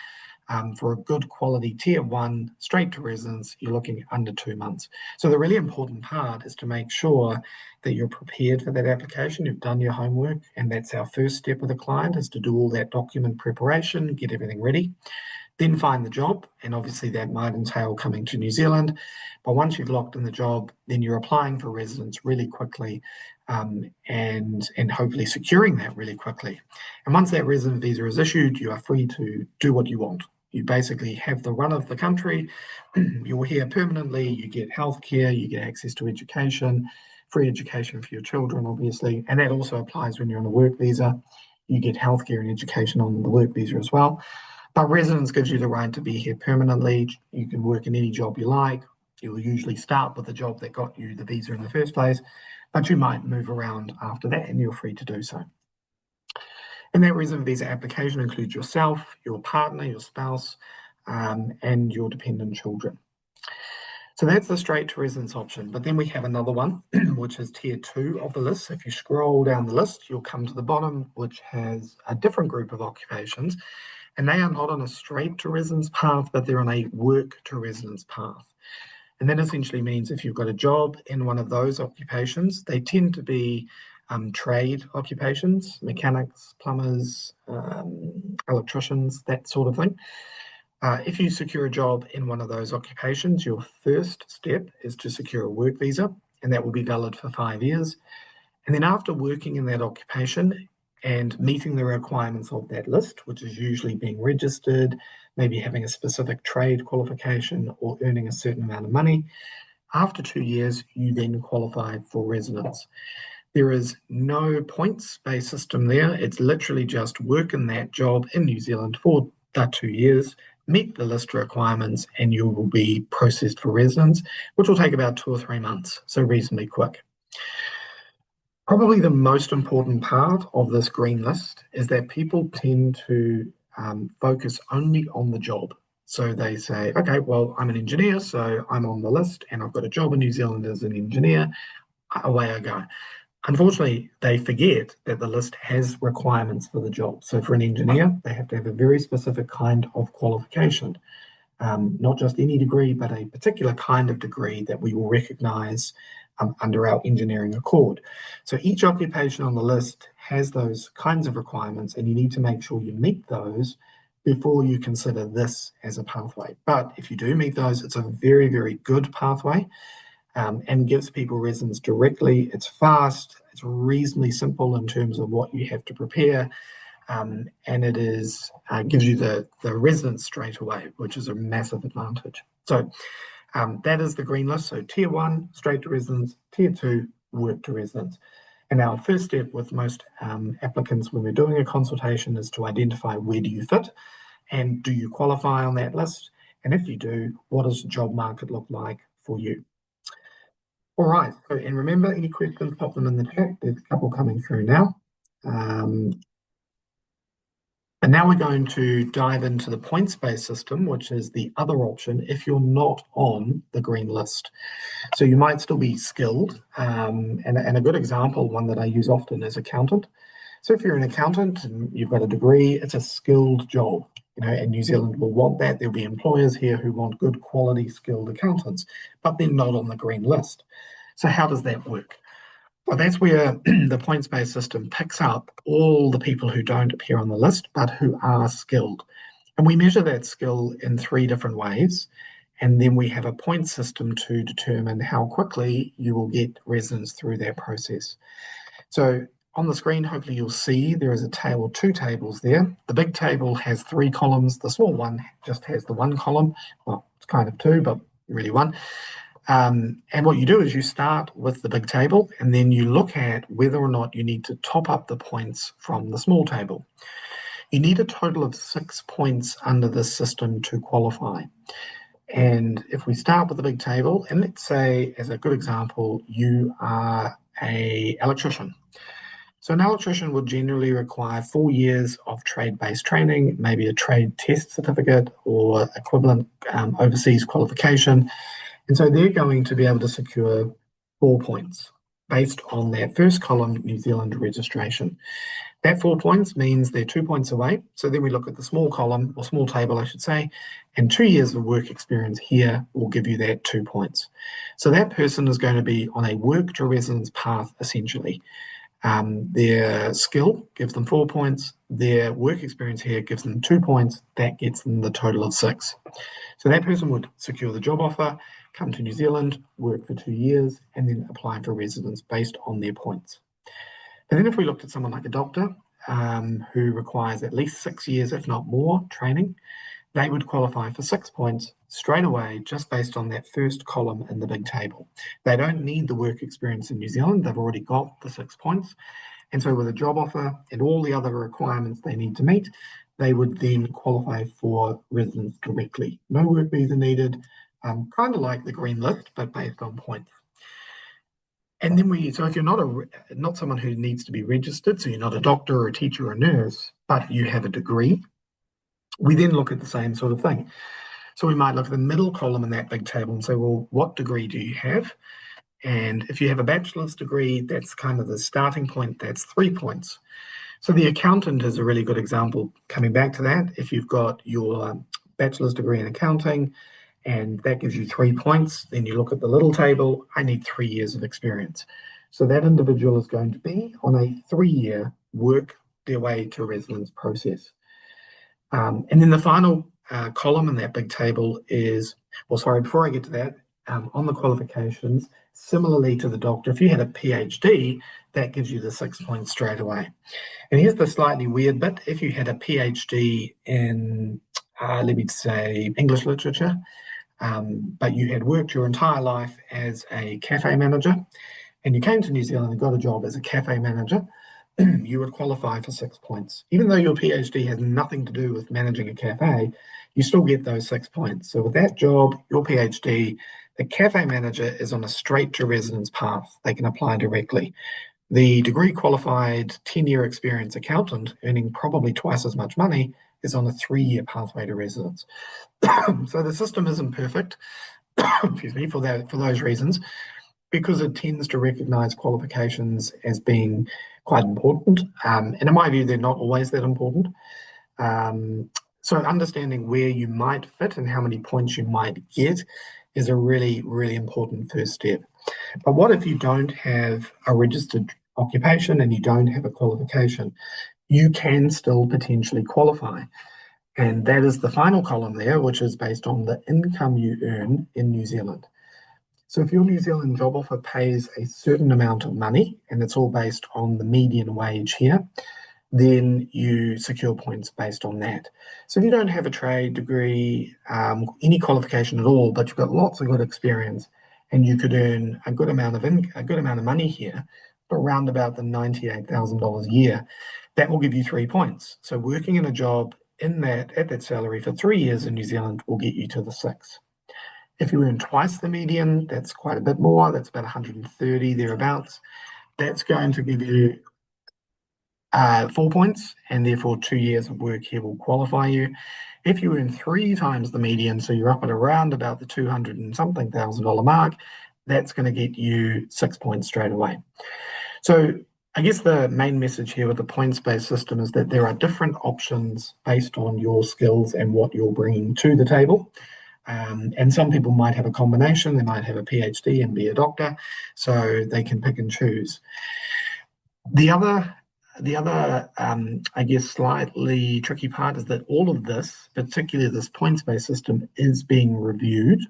for a good quality tier one straight to residence, you're looking at under 2 months. So the really important part is to make sure that you're prepared for that application, you've done your homework, and that's our first step with a client is to do all that document preparation, get everything ready. Then find the job, and obviously that might entail coming to New Zealand. But once you've locked in the job, then you're applying for residence really quickly and hopefully securing that really quickly. And once that resident visa is issued, you are free to do what you want. You basically have the run of the country. You're here permanently. You get healthcare. You get access to education, free education for your children, obviously. And that also applies when you're on a work visa. You get healthcare and education on the work visa as well. But residence gives you the right to be here permanently. You can work in any job you like. You'll usually start with the job that got you the visa in the first place, but you might move around after that and you're free to do so. And that resident visa application includes yourself, your partner, your spouse, and your dependent children. So that's the straight to residence option. But then we have another one, which is tier two of the list. If you scroll down the list, you'll come to the bottom, which has a different group of occupations. And they are not on a straight to residence path, but they're on a work to residence path. And that essentially means if you've got a job in one of those occupations, they tend to be trade occupations, mechanics, plumbers, electricians, that sort of thing. If you secure a job in one of those occupations, your first step is to secure a work visa, and that will be valid for 5 years. And then after working in that occupation and meeting the requirements of that list, which is usually being registered, maybe having a specific trade qualification or earning a certain amount of money, after 2 years, you then qualify for residence. There is no points-based system there. It's literally just work in that job in New Zealand for that 2 years, meet the list requirements, and you will be processed for residence, which will take about 2 or 3 months, so reasonably quick. Probably the most important part of this green list is that people tend to focus only on the job. So they say, okay, well, I'm an engineer, so I'm on the list and I've got a job in New Zealand as an engineer. Away I go. Unfortunately, they forget that the list has requirements for the job. So for an engineer, they have to have a very specific kind of qualification, not just any degree, but a particular kind of degree that we will recognise under our engineering accord. So each occupation on the list has those kinds of requirements, and you need to make sure you meet those before you consider this as a pathway. But if you do meet those, it's a very, very good pathway. And gives people residence directly. It's fast, it's reasonably simple in terms of what you have to prepare, and it is gives you the residence straight away, which is a massive advantage. So that is the green list. So tier one, straight to residence, tier two, work to residence. And our first step with most applicants when we're doing a consultation is to identify where do you fit and do you qualify on that list? And if you do, what does the job market look like for you? All right, so, and remember, any questions, pop them in the chat. There's a couple coming through now. And now we're going to dive into the points-based system, which is the other option if you're not on the green list. So you might still be skilled. And a good example, one that I use often, is accountant. So if you're an accountant and you've got a degree, it's a skilled job. And New Zealand will want that. There'll be employers here who want good quality skilled accountants, but they're not on the green list. So how does that work? Well, that's where the points-based system picks up all the people who don't appear on the list, but who are skilled. And we measure that skill in 3 different ways. And then we have a point system to determine how quickly you will get residence through that process. So on the screen, hopefully you'll see there is a table, two tables there. The big table has 3 columns. The small one just has the 1 column. Well, it's kind of 2, but really 1. And what you do is you start with the big table, and then you look at whether or not you need to top up the points from the small table. You need a total of 6 points under this system to qualify. And if we start with the big table, and let's say, as a good example, you are an electrician. So an electrician would generally require 4 years of trade-based training, maybe a trade test certificate or equivalent overseas qualification. And so they're going to be able to secure 4 points based on that first column, New Zealand registration. That 4 points means they're 2 points away. So then we look at the small column, or small table, I should say, and 2 years of work experience here will give you that 2 points. So that person is going to be on a work to residence path, essentially. Their skill gives them 4 points. Their work experience here gives them 2 points. That gets them the total of 6. So that person would secure the job offer, come to New Zealand, work for 2 years, and then apply for residence based on their points. And then if we looked at someone like a doctor who requires at least 6 years, if not more, training, they would qualify for 6 points straight away just based on that first column in the big table. They don't need the work experience in New Zealand. They've already got the 6 points. And so with a job offer and all the other requirements they need to meet, they would then qualify for residence directly. No work visa needed, kind of like the green list, but based on points. And then so if you're not someone who needs to be registered, so you're not a doctor or a teacher or a nurse, but you have a degree, we then look at the same sort of thing. So we might look at the middle column in that big table and say, well, what degree do you have? And if you have a bachelor's degree, that's kind of the starting point, that's 3 points. So the accountant is a really good example coming back to that. If you've got your bachelor's degree in accounting, and that gives you 3 points. Then you look at the little table, I need 3 years of experience. So that individual is going to be on a 3-year work their way to residence process. And then the final column in that big table is, before I get to that, on the qualifications, similarly to the doctor, if you had a PhD, that gives you the 6 points straight away. And here's the slightly weird bit. If you had a PhD in, let me say, English literature, but you had worked your entire life as a cafe manager, and you came to New Zealand and got a job as a cafe manager, you would qualify for 6 points. Even though your PhD has nothing to do with managing a cafe, you still get those 6 points. So with that job, your PhD, the cafe manager is on a straight to residence path. They can apply directly. The degree qualified 10-year experience accountant, earning probably twice as much money, is on a 3-year pathway to residence. So the system isn't perfect, excuse me, for those reasons, because it tends to recognise qualifications as being quite important. And in my view, they're not always that important. So understanding where you might fit and how many points you might get is a really, really important first step. But what if you don't have a registered occupation and you don't have a qualification? You can still potentially qualify. And that is the final column there, which is based on the income you earn in New Zealand. So if your New Zealand job offer pays a certain amount of money, and it's all based on the median wage here, then you secure points based on that. So if you don't have a trade degree, any qualification at all, but you've got lots of good experience, and you could earn a good amount of money here, around about the $98,000 a year, that will give you 3 points. So working in a job at that salary for 3 years in New Zealand will get you to the 6. If you earn twice the median, that's quite a bit more. That's about 130 thereabouts. That's going to give you 4 points, and therefore 2 years of work here will qualify you. If you earn 3 times the median, so you're up at around about the $200 and something thousand mark, that's going to get you 6 points straight away. So I guess the main message here with the points-based system is that there are different options based on your skills and what you're bringing to the table. And some people might have a combination. They might have a PhD and be a doctor, so they can pick and choose. The other, I guess, slightly tricky part is that all of this, particularly this points-based system, is being reviewed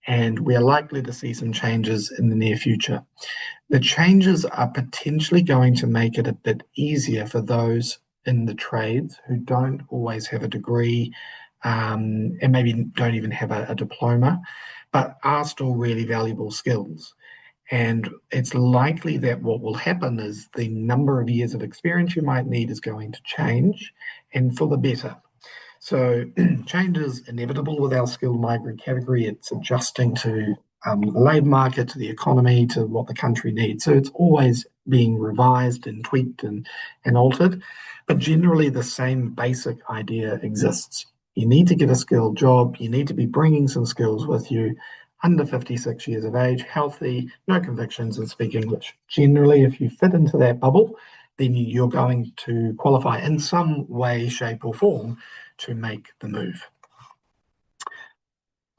and we're likely to see some changes in the near future. The changes are potentially going to make it a bit easier for those in the trades who don't always have a degree, and maybe don't even have a diploma, but are still really valuable skills. And it's likely that what will happen is the number of years of experience you might need is going to change, and for the better. So change is inevitable with our skilled migrant category. It's adjusting to the labour market, to the economy, to what the country needs. So it's always being revised and tweaked and altered. But generally, the same basic idea exists. You need to get a skilled job. You need to be bringing some skills with you, under 56 years of age, healthy, no convictions, and speak English. Generally, if you fit into that bubble, then you're going to qualify in some way, shape, or form to make the move.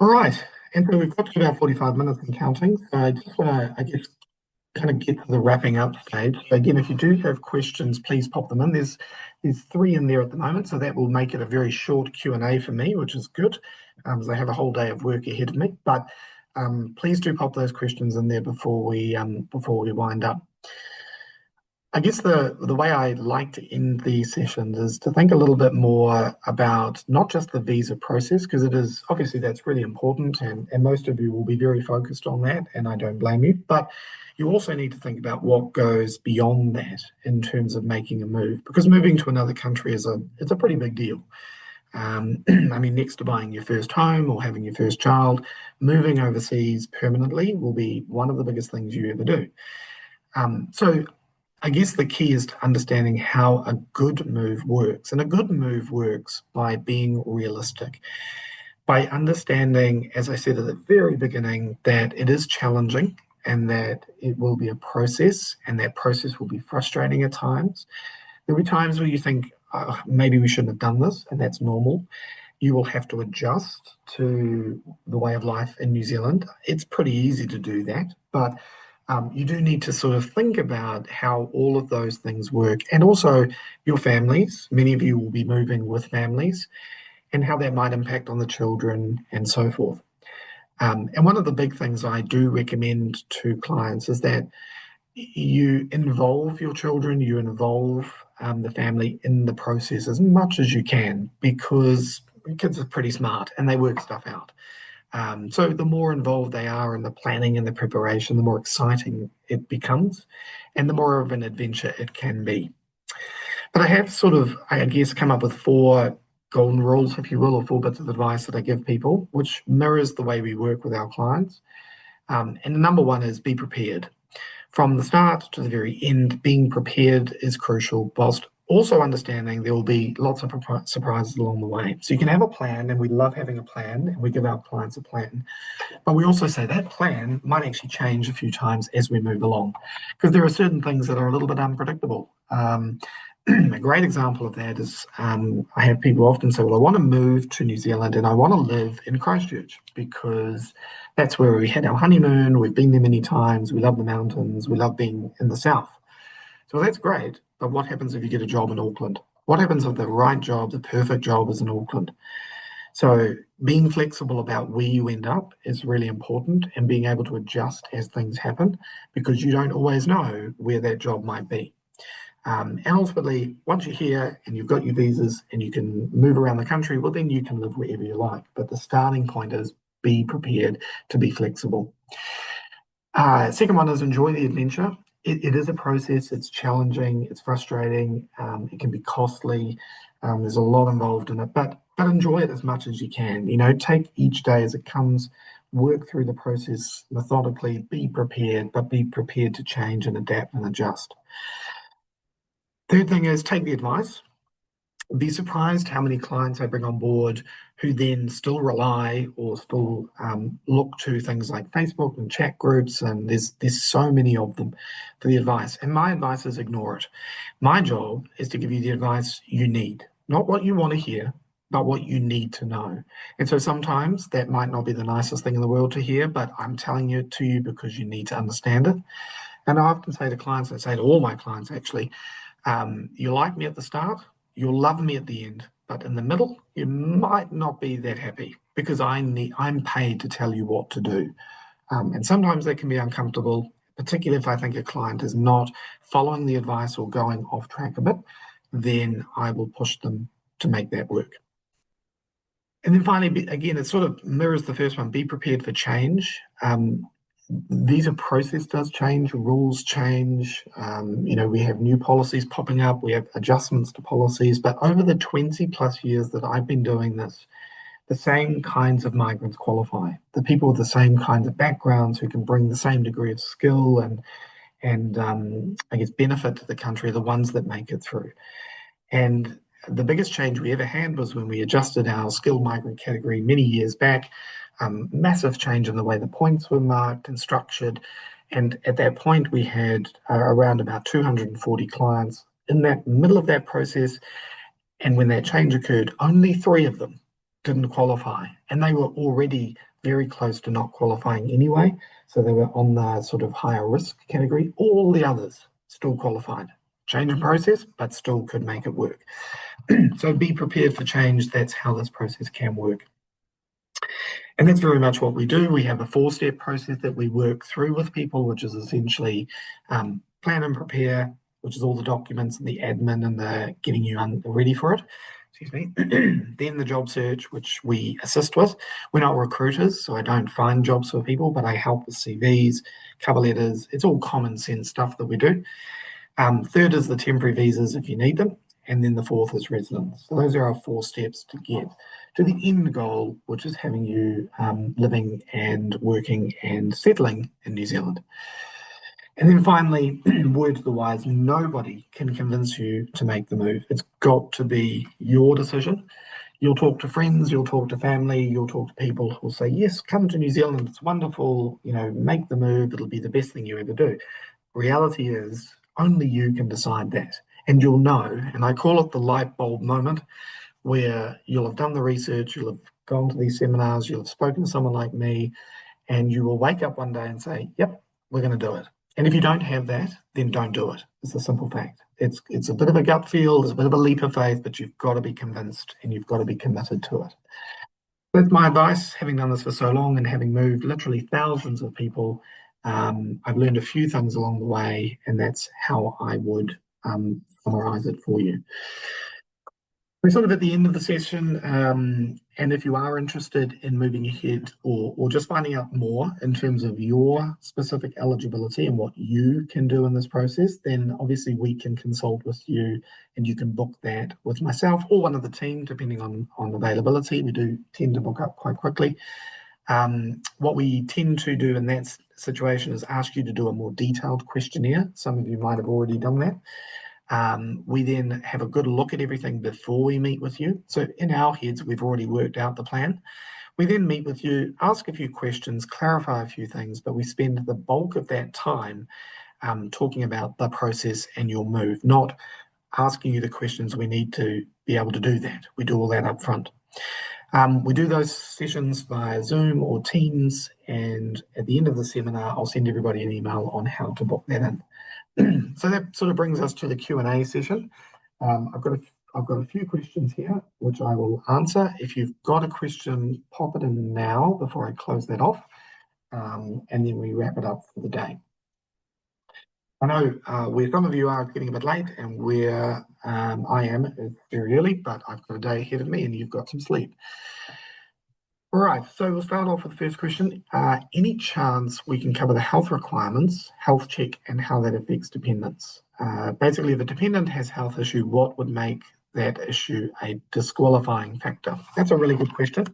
All right, and so we've got to about 45 minutes and counting. So I just want to, I guess, kind of get to the wrapping up stage. So again, if you do have questions, please pop them in. There's 3 in there at the moment, so that will make it a very short Q&A for me, which is good, because I have a whole day of work ahead of me. But please do pop those questions in there before we wind up. I guess the way I like to end these sessions is to think a little bit more about not just the visa process, because it is obviously that's really important, and most of you will be very focused on that, and I don't blame you. But you also need to think about what goes beyond that in terms of making a move, because moving to another country it's a pretty big deal. I mean, next to buying your first home or having your first child, moving overseas permanently will be one of the biggest things you ever do. So I guess the key is to understanding how a good move works. And a good move works by being realistic, by understanding, as I said at the very beginning, that it is challenging and that it will be a process, and that process will be frustrating at times. There'll be times where you think, oh, maybe we shouldn't have done this, and that's normal. You will have to adjust to the way of life in New Zealand. It's pretty easy to do that, but you do need to sort of think about how all of those things work, and also your families. Many of you will be moving with families, and how that might impact on the children and so forth. And one of the big things I do recommend to clients is that you involve your children, you involve the family in the process as much as you can, because kids are pretty smart and they work stuff out. So the more involved they are in the planning and the preparation, the more exciting it becomes, and the more of an adventure it can be. But I have sort of, I guess, come up with 4 golden rules, if you will, or 4 bits of advice that I give people, which mirrors the way we work with our clients. And number 1 is be prepared. From the start to the very end, being prepared is crucial, whilst also understanding there will be lots of surprises along the way. So you can have a plan, and we love having a plan, and we give our clients a plan. But we also say that plan might actually change a few times as we move along, because there are certain things that are a little bit unpredictable. A great example of that is I have people often say, well, I want to move to New Zealand and I want to live in Christchurch because that's where we had our honeymoon. We've been there many times. We love the mountains. We love being in the south. So that's great. But what happens if you get a job in Auckland? What happens if the right job, the perfect job is in Auckland? So being flexible about where you end up is really important, and being able to adjust as things happen, because you don't always know where that job might be. And ultimately, once you're here and you've got your visas and you can move around the country, well, then you can live wherever you like. But the starting point is be prepared to be flexible. Second one is enjoy the adventure. It is a process. It's challenging. It's frustrating. It can be costly. There's a lot involved in it, but enjoy it as much as you can. You know, take each day as it comes. Work through the process methodically. Be prepared, but be prepared to change and adapt and adjust. Third thing is take the advice. Be surprised how many clients I bring on board who then still rely or still look to things like Facebook and chat groups, and there's so many of them for the advice. And my advice is ignore it. My job is to give you the advice you need, not what you want to hear, but what you need to know. And so sometimes that might not be the nicest thing in the world to hear, but I'm telling it to you because you need to understand it. And I often say to clients, I say to all my clients actually, you like me at the start, you'll love me at the end, but in the middle, you might not be that happy because I'm paid to tell you what to do. And sometimes that can be uncomfortable, particularly if I think a client is not following the advice or going off track a bit, then I will push them to make that work. And then finally, again, it sort of mirrors the first one, be prepared for change. Visa process does change, rules change. We have new policies popping up, we have adjustments to policies. But over the 20 plus years that I've been doing this, the same kinds of migrants qualify. The people with the same kinds of backgrounds who can bring the same degree of skill and I guess benefit to the country are the ones that make it through. And the biggest change we ever had was when we adjusted our skilled migrant category many years back. Massive change in the way the points were marked and structured. And at that point, we had around about 240 clients in that middle of that process. And when that change occurred, only 3 of them didn't qualify. And they were already very close to not qualifying anyway. So they were on the sort of higher risk category. All the others still qualified. Change in process, but still could make it work. So be prepared for change. That's how this process can work. And that's very much what we do. We have a 4-step process that we work through with people, which is essentially plan and prepare, which is all the documents and the admin and the getting you ready for it. Excuse me. Then the job search, which we assist with. We're not recruiters, so I don't find jobs for people, but I help with CVs, cover letters. It's all common sense stuff that we do. Third is the temporary visas if you need them. And then the 4th is residence. So those are our 4 steps to get to the end goal, which is having you living and working and settling in New Zealand. And then finally, word to the wise, nobody can convince you to make the move. It's got to be your decision. You'll talk to friends, you'll talk to family, you'll talk to people who will say, yes, come to New Zealand, it's wonderful, make the move, it'll be the best thing you ever do. Reality is, only you can decide that. And you'll know, and I call it the light bulb moment, where you'll have done the research, you'll have gone to these seminars, you'll have spoken to someone like me, and you will wake up one day and say, yep, we're going to do it. And if you don't have that, then don't do it. It's a simple fact. It's a bit of a gut feel, it's a bit of a leap of faith, but you've got to be convinced and you've got to be committed to it. That's my advice, having done this for so long and having moved literally thousands of people. I've learned a few things along the way, and that's how I would summarize it for you. We're sort of at the end of the session, and if you are interested in moving ahead or just finding out more in terms of your specific eligibility and what you can do in this process, then obviously we can consult with you and you can book that with myself or one of the team, depending on availability. We do tend to book up quite quickly. What we tend to do in that situation is ask you to do a more detailed questionnaire. Some of you might have already done that. We then have a good look at everything before we meet with you. So in our heads, we've already worked out the plan. We then meet with you, ask a few questions, clarify a few things, but we spend the bulk of that time talking about the process and your move, not asking you the questions we need to be able to do that. We do all that up front. We do those sessions via Zoom or Teams, and at the end of the seminar, I'll send everybody an email on how to book that in. So that sort of brings us to the Q&A session. I've got a few questions here, which I will answer. If you've got a question, pop it in now before I close that off, and then we wrap it up for the day. I know where some of you are getting a bit late, and where I am is very early, but I've got a day ahead of me, and you've got some sleep. All right, so we'll start off with the first question. Any chance we can cover the health requirements, health check, and how that affects dependents? Basically, if a dependent has health issue, what would make that issue a disqualifying factor? That's a really good question.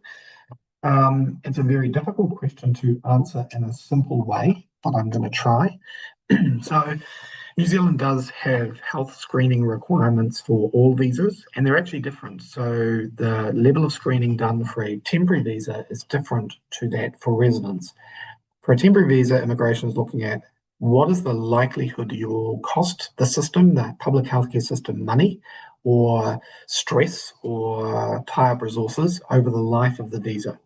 It's a very difficult question to answer in a simple way, but I'm going to try. So New Zealand does have health screening requirements for all visas, and they're actually different. So the level of screening done for a temporary visa is different to that for residents. For a temporary visa, immigration is looking at what is the likelihood you will cost the system, the public healthcare system, money or stress or tie up resources over the life of the visa.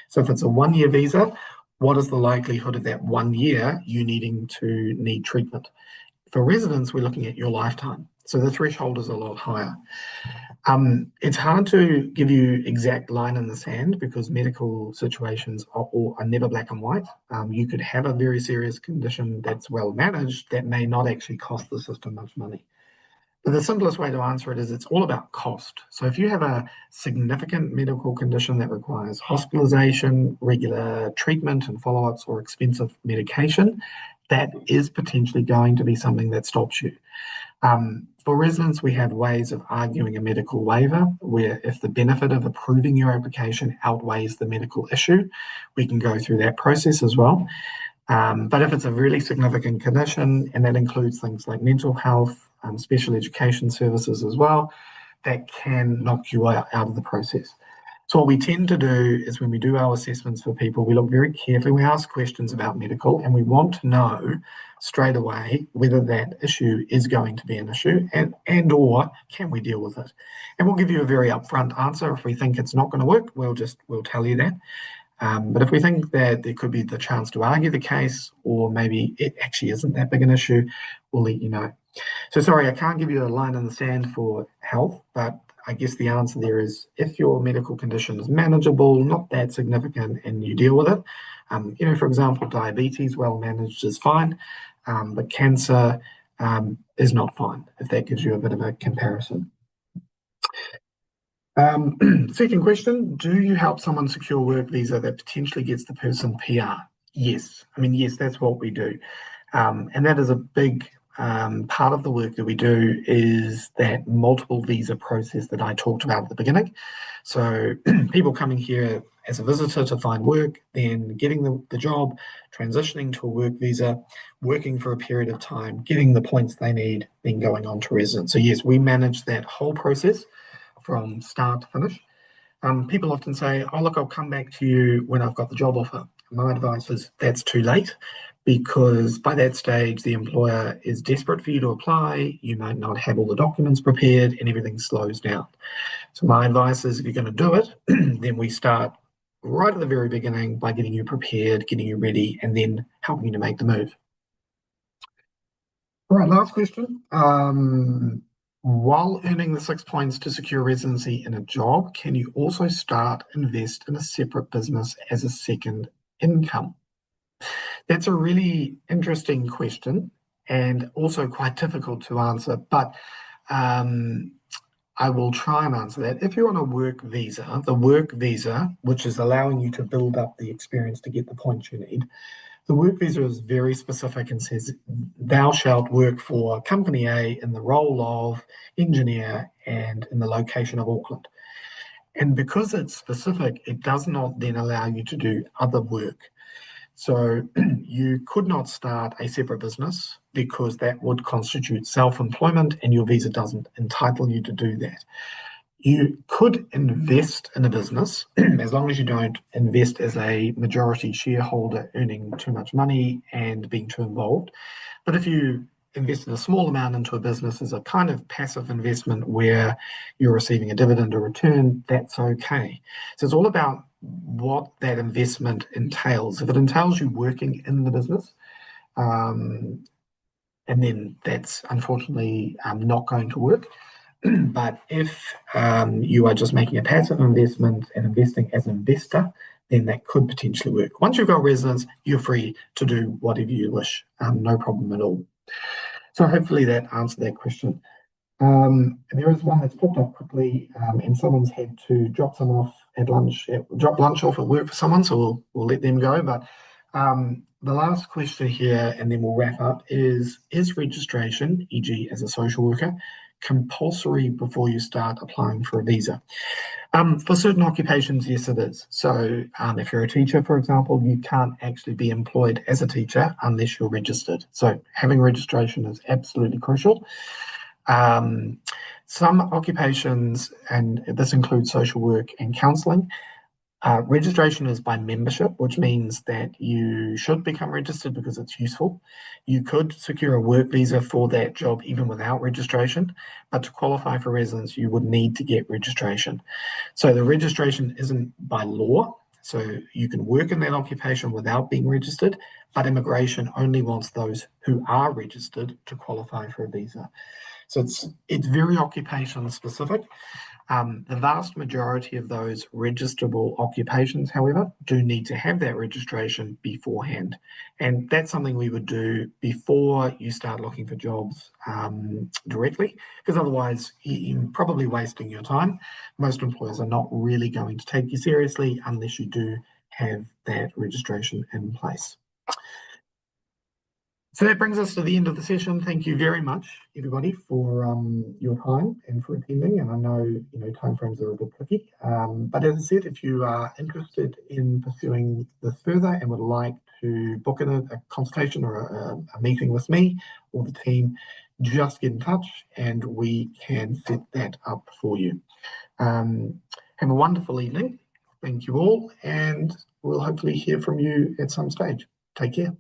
So if it's a 1-year visa, what is the likelihood of that 1 year you need treatment? For residents, we're looking at your lifetime. So the threshold is a lot higher. It's hard to give you exact line in the sand because medical situations are never black and white. You could have a very serious condition that's well managed that may not actually cost the system much money. But the simplest way to answer it is it's all about cost. So if you have a significant medical condition that requires hospitalization, regular treatment and follow-ups, or expensive medication, that is potentially going to be something that stops you. For residents, we have ways of arguing a medical waiver where if the benefit of approving your application outweighs the medical issue, we can go through that process as well. But if it's a really significant condition, and that includes things like mental health, special education services as well, that can knock you out of the process. So what we tend to do is when we do our assessments for people, we look very carefully, we ask questions about medical, and we want to know straight away whether that issue is going to be an issue and or can we deal with it. And we'll give you a very upfront answer. If we think it's not going to work, we'll tell you that. But if we think that there could be the chance to argue the case, or maybe it actually isn't that big an issue, we'll let you know. So sorry, I can't give you a line in the sand for health, but I guess the answer there is if your medical condition is manageable, not that significant, and you deal with it, for example, diabetes, well managed is fine, but cancer is not fine, if that gives you a bit of a comparison. Second question, do you help someone secure a work visa that potentially gets the person PR? Yes. Yes, that's what we do. And that is a big part of the work that we do is that multiple visa process that I talked about at the beginning. So people coming here as a visitor to find work, then getting the job, transitioning to a work visa, working for a period of time, getting the points they need, then going on to residence. So yes, we manage that whole process from start to finish. People often say, oh, look, I'll come back to you when I've got the job offer. My advice is that's too late because by that stage, the employer is desperate for you to apply. You might not have all the documents prepared and everything slows down. So my advice is if you're going to do it, then we start right at the very beginning by getting you prepared, getting you ready, and then helping you to make the move. All right, last question. While earning the 6 points to secure residency in a job, can you also invest in a separate business as a second income? That's a really interesting question and also quite difficult to answer, but I will try and answer that. If you're on a work visa, the work visa, which is allowing you to build up the experience to get the points you need, the work visa is very specific and says, thou shalt work for company A in the role of engineer and in the location of Auckland. And because it's specific, it does not then allow you to do other work. So you could not start a separate business because that would constitute self-employment and your visa doesn't entitle you to do that. You could invest in a business as long as you don't invest as a majority shareholder earning too much money and being too involved. But if you invested a small amount into a business as a kind of passive investment where you're receiving a dividend or return, that's okay. So it's all about what that investment entails. If it entails you working in the business, and then that's unfortunately not going to work. But if you are just making a passive investment and investing as an investor, then that could potentially work. Once you've got residence, you're free to do whatever you wish, no problem at all. So hopefully that answered that question. And there is one that's popped up quickly, and someone's had to drop lunch off at work for someone, so we'll let them go. But the last question here, and then we'll wrap up, is registration, e.g. as a social worker, compulsory before you start applying for a visa? For certain occupations, yes, it is. So if you're a teacher, for example, you can't actually be employed as a teacher unless you're registered. So having registration is absolutely crucial. Some occupations, and this includes social work and counselling, registration is by membership, which means that you should become registered because it's useful. You could secure a work visa for that job even without registration, but to qualify for residence, you would need to get registration. So the registration isn't by law, so you can work in that occupation without being registered, but immigration only wants those who are registered to qualify for a visa. So it's very occupation specific. The vast majority of those registrable occupations, however, do need to have that registration beforehand. And that's something we would do before you start looking for jobs directly, because otherwise you're probably wasting your time. Most employers are not really going to take you seriously unless you do have that registration in place. So that brings us to the end of the session. Thank you very much, everybody, for your time and for attending. And I know timeframes are a bit tricky, but as I said, if you are interested in pursuing this further and would like to book in a consultation or a meeting with me or the team, just get in touch and we can set that up for you. Have a wonderful evening. Thank you all, and we'll hopefully hear from you at some stage. Take care.